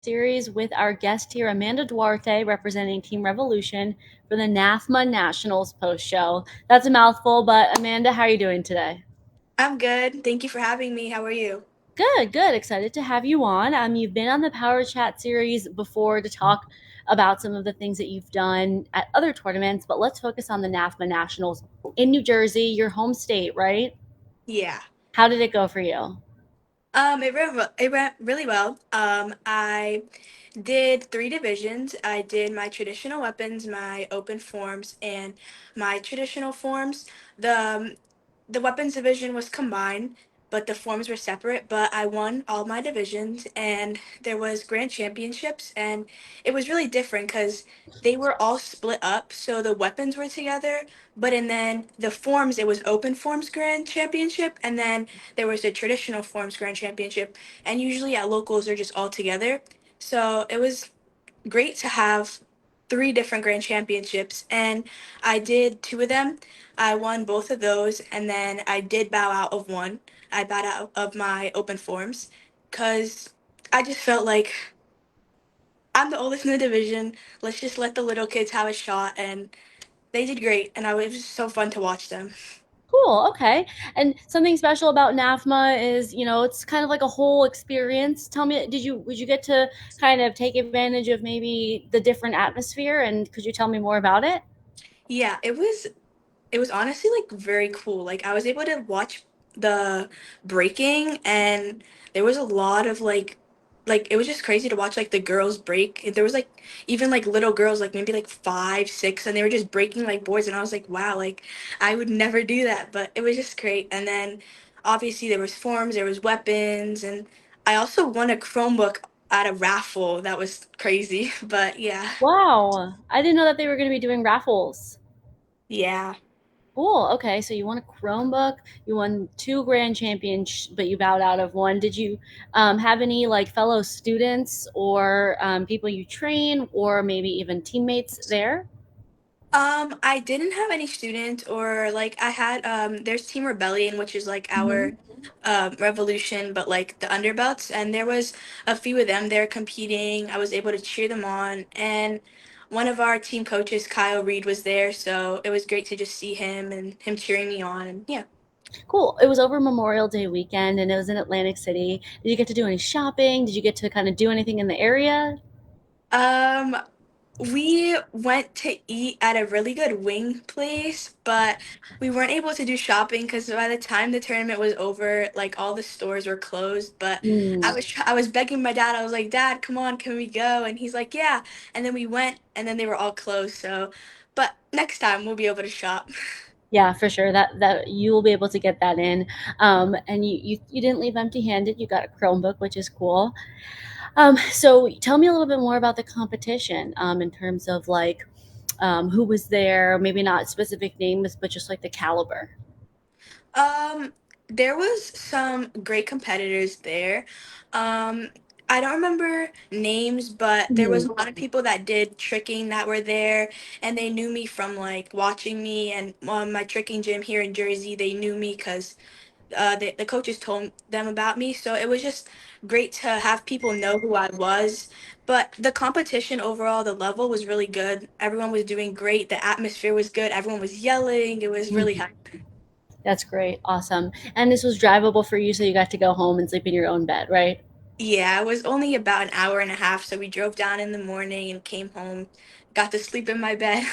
Series with our guest here, Amanda Duarte, representing Team Revolution for the NAFMA Nationals post show. That's a mouthful, but Amanda, how are you doing today? I'm good. Thank you for having me. How are you? Good, good. Excited to have you on. You've been on the Power Chat series before to talk about some of the things that you've done at other tournaments, but let's focus on the NAFMA Nationals in New Jersey, your home state, right? Yeah. How did it go for you? It went really well. I did three divisions. I did my traditional weapons, my open forms, and my traditional forms. The weapons division was combined, but the forms were separate. But I won all my divisions, and there was grand championships, and it was really different because they were all split up. So the weapons were together, but and then the forms, it was open forms grand championship, and then there was the traditional forms grand championship, and usually at locals they're just all together. So it was great to have three different grand championships, and I did two of them. I won both of those, and then I did bow out of one. I bowed out of my open forms because I just felt like I'm the oldest in the division. Let's just let the little kids have a shot, and they did great, and it was so fun to watch them. Cool. Okay. And something special about NAFMA is, it's kind of like a whole experience. Tell me, would you get to kind of take advantage of maybe the different atmosphere? And could you tell me more about it? Yeah, it was honestly like very cool. Like I was able to watch the breaking, and there was a lot of like it was just crazy to watch like the girls break. And there was like even like little girls like maybe like 5, 6, and they were just breaking like boards, and I was like, wow, like I would never do that, but it was just great. And then obviously there was forms, there was weapons, and I also won a Chromebook at a raffle. That was crazy. But yeah. Wow. I didn't know that they were going to be doing raffles. Yeah. Cool. Okay. So you won a Chromebook, you won two grand champions, but you bowed out of one. Did you have any like fellow students or people you train or maybe even teammates there? I didn't have any students or like I had there's Team Rebellion, which is like Mhm. our revolution, but like the underbelts, and there was a few of them there competing. I was able to cheer them on, and one of our team coaches, Kyle Reed, was there, so it was great to just see him and him cheering me on, and yeah. Cool. It was over Memorial Day weekend and it was in Atlantic City. Did you get to do any shopping? Did you get to kind of do anything in the area? Um, we went to eat at a really good wing place, but we weren't able to do shopping because by the time the tournament was over, like all the stores were closed. But Mm. I was begging my dad. I was like, "Dad, come on, can we go?" And he's like, "Yeah." And then we went, and then they were all closed. So, but next time we'll be able to shop. Yeah, for sure. That you will be able to get that in. And you didn't leave empty-handed. You got a Chromebook, which is cool. So tell me a little bit more about the competition in terms of like who was there, maybe not specific names, but just like the caliber. Um, there was some great competitors there. Um, I don't remember names, but there was Mhm. a lot of people that did tricking that were there, and they knew me from like watching me and my tricking gym here in Jersey. They knew me because the coaches told them about me. So it was just great to have people know who I was. But the competition overall, the level was really good. Everyone was doing great. The atmosphere was good. Everyone was yelling. It was really Mhm. high. That's great. Awesome. And this was drivable for you, so you got to go home and sleep in your own bed, right? Yeah, it was only about an hour and a half, so we drove down in the morning and came home, got to sleep in my bed.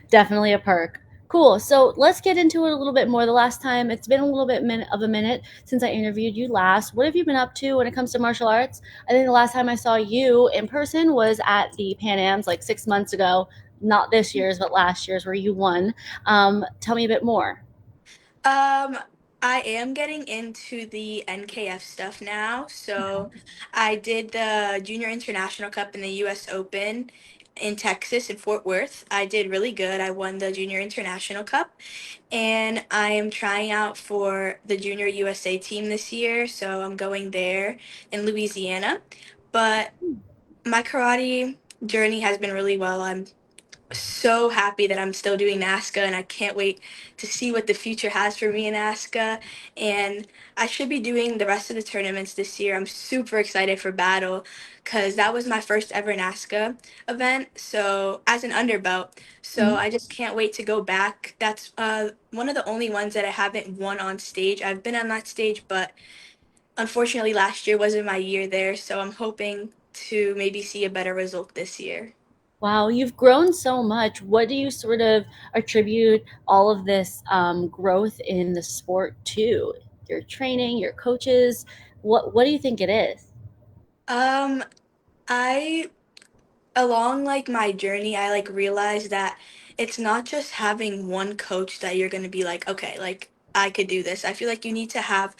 Definitely a perk. Cool. So let's get into it a little bit more. The last time, it's been a little bit of a minute since I interviewed you last. What have you been up to when it comes to martial arts? I think the last time I saw you in person was at the Pan Ams like 6 months ago. Not this year's, but last year's, where you won. Tell me a bit more. Um, I am getting into the NKF stuff now. So I did the Junior International Cup in the US Open in Texas in Fort Worth. I did really good. I won the Junior International Cup, and I am trying out for the Junior USA team this year, so I'm going there in Louisiana. But my karate journey has been really well. so happy that I'm still doing NASCA, and I can't wait to see what the future has for me in NASCA. And I should be doing the rest of the tournaments this year. I'm super excited for Battle because that was my first ever NASCA event. So as an underbelt, so Mhm. I just can't wait to go back. That's one of the only ones that I haven't won on stage. I've been on that stage, but unfortunately last year wasn't my year there. So I'm hoping to maybe see a better result this year. Wow, you've grown so much. What do you sort of attribute all of this growth in the sport to? Your training, your coaches. What do you think it is? Um, I along like my journey, I like realized that it's not just having one coach that you're going to be like, okay, like I could do this. I feel like you need to have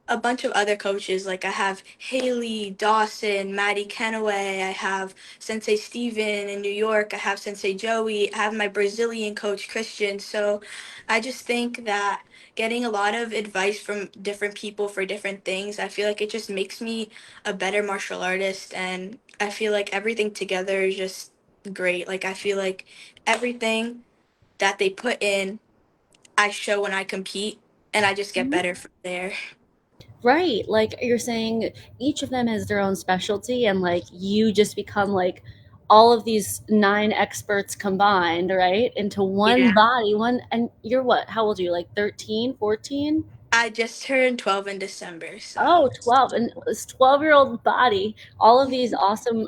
a bunch of other coaches. Like I have Haley, Dawson, Maddie Kenaway. I have Sensei Steven in New York. I have Sensei Joey. I have my Brazilian coach Christian. So I just think that getting a lot of advice from different people for different things, I feel like it just makes me a better martial artist. And I feel like everything together is just great. Like I feel like everything that they put in, I show when I compete, and I just get Mhm. better from there. Right. Like you're saying, each of them has their own specialty, and like you just become like all of these nine experts combined, right, into one Yeah. body. One, and you're what? How old are you? Like 13, 14? I just turned 12 in December, so. Oh, 12. And this 12-year-old body, all of these awesome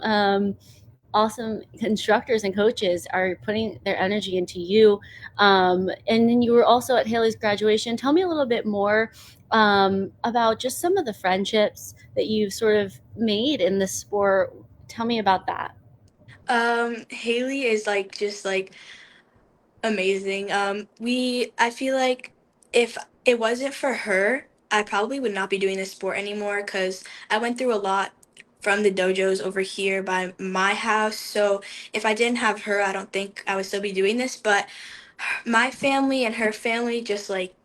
awesome instructors and coaches are putting their energy into you. And then you were also at Haley's graduation. Tell me a little bit more about just some of the friendships that you've sort of made in the sport. Tell me about that. Haley is like just like amazing. I feel like if it wasn't for her, I probably would not be doing this sport anymore because I went through a lot from the dojos over here by my house. So if I didn't have her, I don't think I would still be doing this. But my family and her family just like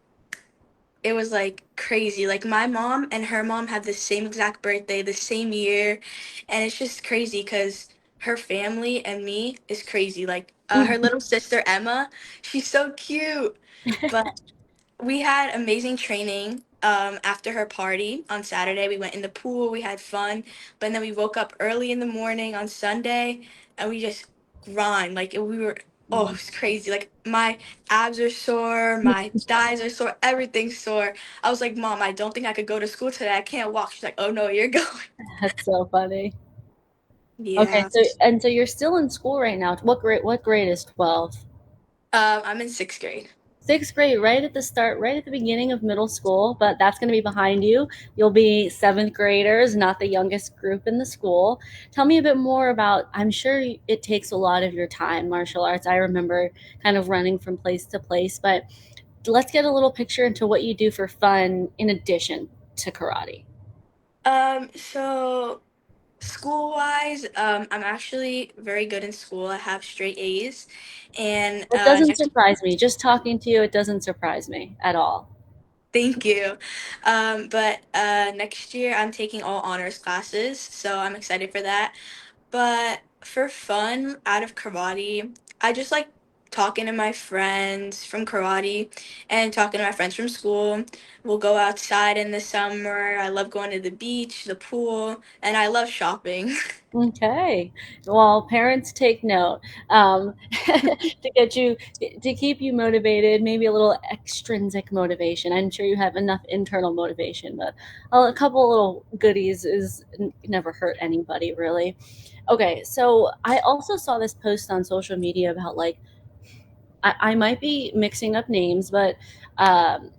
it was like crazy. Like my mom and her mom had the same exact birthday, the same year, and it's just crazy because her family and me is crazy. Like her Mhm. little sister Emma, she's so cute. But we had amazing training after her party on Saturday. We went in the pool, we had fun, but then we woke up early in the morning on Sunday and we just grind. Like we were, oh, it's crazy. Like my abs are sore, my thighs are sore, everything's sore. I was like, Mom, I don't think I could go to school today. I can't walk. She's like, Oh no, you're going. That's so funny. Okay, Yeah. so you're still in school right now. What grade is 12? I'm in sixth grade. Sixth grade, right at the start, right at the beginning of middle school, but that's going to be behind you. You'll be seventh graders, not the youngest group in the school. Tell me a bit more about, I'm sure it takes a lot of your time, martial arts. I remember kind of running from place to place, but let's get a little picture into what you do for fun in addition to karate. So school wise, I'm actually very good in school. I have straight A's. And It doesn't next, surprise me. Just talking to you, it doesn't surprise me at all. thank you. But next year I'm taking all honors classes, so I'm excited for that. But for fun, out of karate, I just like talking to my friends from karate and talking to my friends from school. We'll go outside in the summer. I love going to the beach, the pool, and I love shopping. Okay. Well, parents take note to get you to keep you motivated, maybe a little extrinsic motivation. I'm sure you have enough internal motivation, but a couple little goodies is never hurt anybody, really. Okay, so I also saw this post on social media about like I might be mixing up names, but um,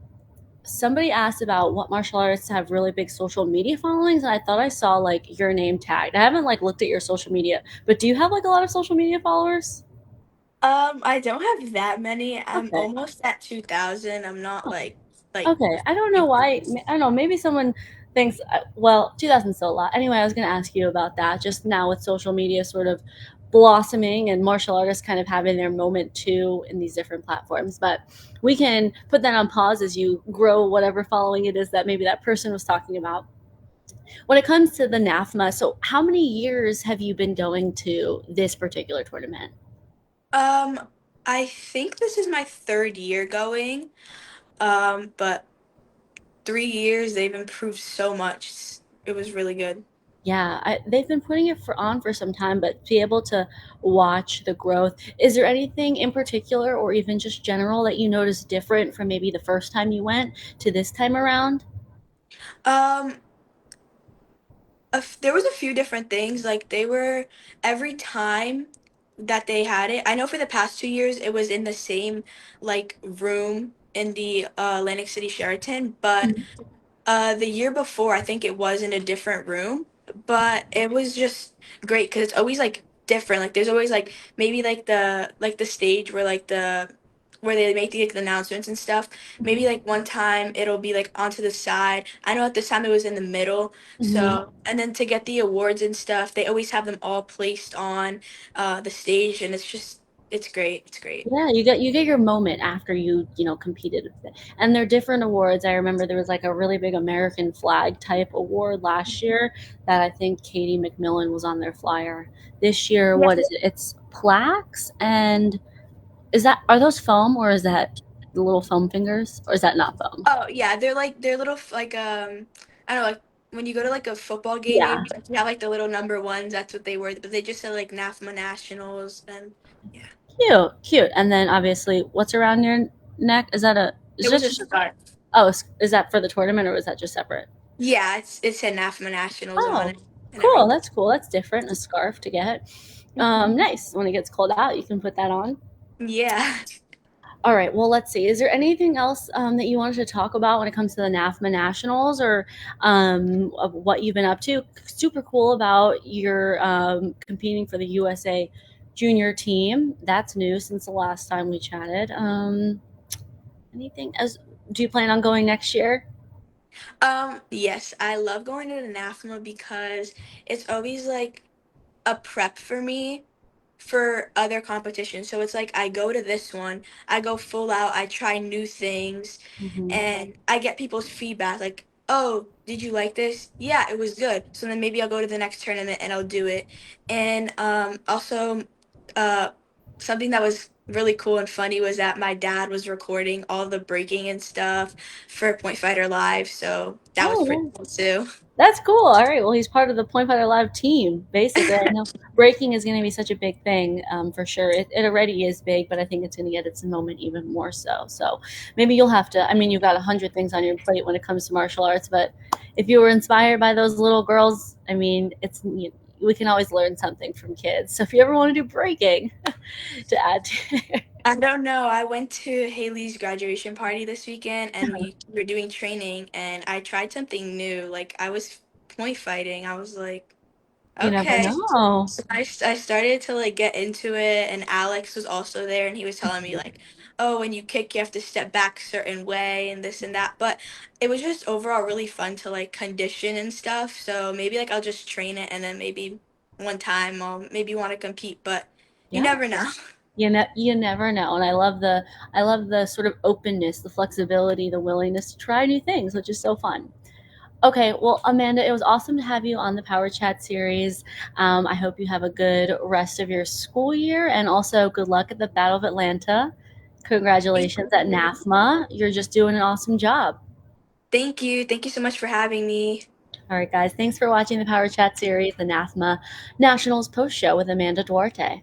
somebody asked about what martial artists have really big social media followings, and I thought I saw like your name tagged. I haven't like looked at your social media, but do you have like a lot of social media followers? I don't have that many. I'm Okay. almost at 2,000. I'm not like Okay. I don't know why. I don't know. Maybe someone thinks, well, 2000 is still a lot. Anyway, I was going to ask you about that just now with social media sort of blossoming and martial artists kind of having their moment too in these different platforms. But we can put that on pause as you grow whatever following it is that maybe that person was talking about. When it comes to the NAFMA, so how many years have you been going to this particular tournament? Um, I think this is my third year going. But 3 years they've improved so much. It was really good. Yeah, they've been putting it on for some time, but to be able to watch the growth. Is there anything in particular, or even just general, that you notice different from maybe the first time you went to this time around? Um, there was a few different things. Like they were every time that they had it. I know for the past 2 years it was in the same like room in the Atlantic City Sheraton, but the year before, I think it was in a different room, but it was just great because it's always like different. Like there's always like maybe like the stage where like where they make the announcements and stuff. Maybe like one time it'll be like onto the side. I know at this time it was in the middle. Mm-hmm. So and then to get the awards and stuff, they always have them all placed on the stage, and it's great. It's great. Yeah, you get your moment after you competed, and they're different awards. I remember there was like a really big American flag type award last year that I think Katie McMillan was on their flyer. This year, Yeah. what is it? It's plaques, and is that are those foam, or is that the little foam fingers, or is that not foam? Oh yeah, they're little like I don't know, like when you go to like a football game, Yeah, maybe like, you have like the little number ones. That's what they were, but they just said like NAFMA Nationals, and yeah, cute, cute. And then obviously, what's around your neck? Is that a? it Is was that a just? scarf. Oh, is that for the tournament, or is that just separate? Yeah, it said NAFMA Nationals on Oh, it and cool. everything. That's cool. That's different. A scarf to get. Nice. When it gets cold out, you can put that on. Yeah. All right. Well, let's see. Is there anything else that you wanted to talk about when it comes to the NAFMA Nationals, or of what you've been up to? Super cool about your competing for the USA junior team. That's new since the last time we chatted. Anything else? Do you plan on going next year? Yes, I love going to the NAFMA because it's always like a prep for me for other competitions. So it's like I go to this one, I go full out, I try new things, Hmm. and I get people's feedback like, "Oh, did you like this? Yeah, it was good." So then maybe I'll go to the next tournament and I'll do it. And also uh something that was really cool and funny was that my dad was recording all the breaking and stuff for Point Fighter Live, so that was pretty Oh, cool too. that's cool. All right. Well, he's part of the Point Fighter Live team, basically. I know breaking is going to be such a big thing for sure. It already is big, but I think it's going to get its moment even more so. So maybe you'll have to. I mean, you've got 100 things on your plate when it comes to martial arts, but if you were inspired by those little girls, I mean, we can always learn something from kids. So if you ever want to do breaking, to add to. I don't know. I went to Haley's graduation party this weekend and we were doing training and I tried something new. Like I was point fighting. I was like, You never okay. know. So I started to like get into it and Alex was also there and he was telling me like, oh, when you kick you have to step back a certain way and this and that. But it was just overall really fun to like condition and stuff. So maybe like I'll just train it and then maybe one time I'll maybe want to compete, but you Yeah. never know. You never know, and I love the sort of openness, the flexibility, the willingness to try new things, which is so fun. Okay, well, Amanda, it was awesome to have you on the Power Chat series. I hope you have a good rest of your school year, and also good luck at the Battle of Atlanta. Thank Congratulations at you. NAFMA. You're just doing an awesome job. Thank you. Thank you so much for having me. All right, guys, thanks for watching the Power Chat series, the NAFMA Nationals Post Show with Amanda Duarte.